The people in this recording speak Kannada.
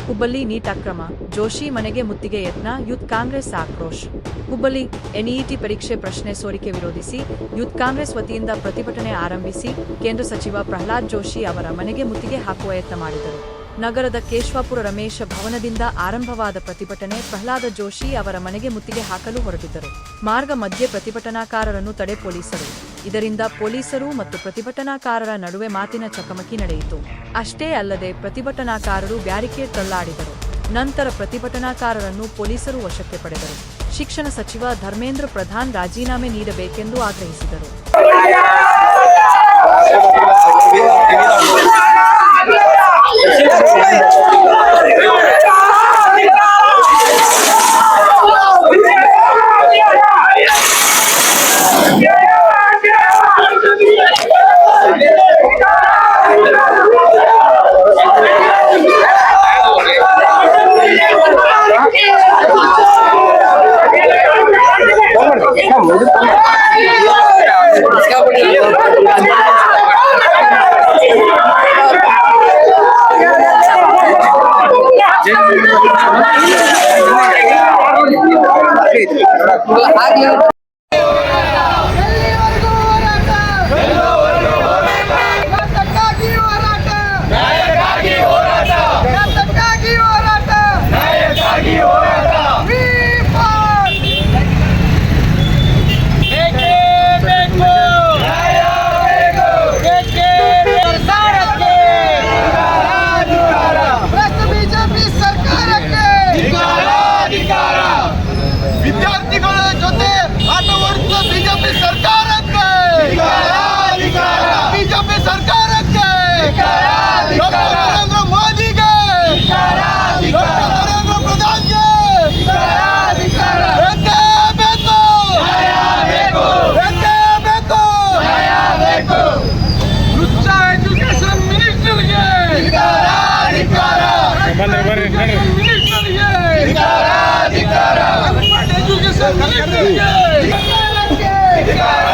ಹುಬ್ಬಳ್ಳಿ ನೀಟ್ ಅಕ್ರಮ, ಜೋಶಿ ಮನೆಗೆ ಮುತ್ತಿಗೆ ಯತ್ನ, ಯೂತ್ ಕಾಂಗ್ರೆಸ್ ಆಕ್ರೋಶ. ಹುಬ್ಬಳ್ಳಿ ಎನ್ಇಟಿ ಪರೀಕ್ಷೆ ಪ್ರಶ್ನೆ ಸೋರಿಕೆ ವಿರೋಧಿಸಿ ಯೂತ್ ಕಾಂಗ್ರೆಸ್ ವತಿಯಿಂದ ಪ್ರತಿಭಟನೆ ಆರಂಭಿಸಿ ಕೇಂದ್ರ ಸಚಿವ ಪ್ರಹ್ಲಾದ್ ಜೋಶಿ ಅವರ ಮನೆಗೆ ಮುತ್ತಿಗೆ ಹಾಕುವ ಯತ್ನ ಮಾಡಿದರು. ನಗರದ ಕೇಶವಾಪುರ ರಮೇಶ ಭವನದಿಂದ ಆರಂಭವಾದ ಪ್ರತಿಭಟನೆ ಪ್ರಹ್ಲಾದ ಜೋಶಿ ಅವರ ಮನೆಗೆ ಮುತ್ತಿಗೆ ಹಾಕಲು ಹೊರಟಿದ್ದರು. ಮಾರ್ಗ ಮಧ್ಯೆ ಪ್ರತಿಭಟನಾಕಾರರನ್ನು ತಡೆ ಪೊಲೀಸರು. ಇದರಿಂದ ಪೊಲೀಸರು ಮತ್ತು ಪ್ರತಿಭಟನಾಕಾರರ ನಡುವೆ ಮಾತಿನ ಚಕಮಕಿ ನಡೆಯಿತು. ಅಷ್ಟೇ ಅಲ್ಲದೆ ಪ್ರತಿಭಟನಾಕಾರರು ಬ್ಯಾರಿಕೇಡ್ ತಳ್ಳಾಡಿದರು. ನಂತರ ಪ್ರತಿಭಟನಾಕಾರರನ್ನು ಪೊಲೀಸರು ವಶಕ್ಕೆ ಪಡೆದರು. ಶಿಕ್ಷಣ ಸಚಿವ ಧರ್ಮೇಂದ್ರ ಪ್ರಧಾನ್ ರಾಜೀನಾಮೆ ನೀಡಬೇಕೆಂದು ಆಗ್ರಹಿಸಿದರು. ವಿದ್ಯಾರ್ಥಿಗಳ ಜೊತೆ ಆಟ ಆಡುತ್ತ ಬಿಜೆಪಿ ಸರ್ಕಾರಕ್ಕೆ, ಬಿಜೆಪಿ ಸರ್ಕಾರಕ್ಕೆ, ನರೇಂದ್ರ ಮೋದಿಗೆ, ನರೇಂದ್ರ ಪ್ರಧಾನ್ಗೆ ಬೇಕು. ಉಚ್ಚ ಎಜುಕೇಶನ್ ಮಿನಿಸ್ಟರ್ಗೆ, ಎಜುಕೇಶನ್ ಮಿನಿಸ್ಟರ್ಗೆ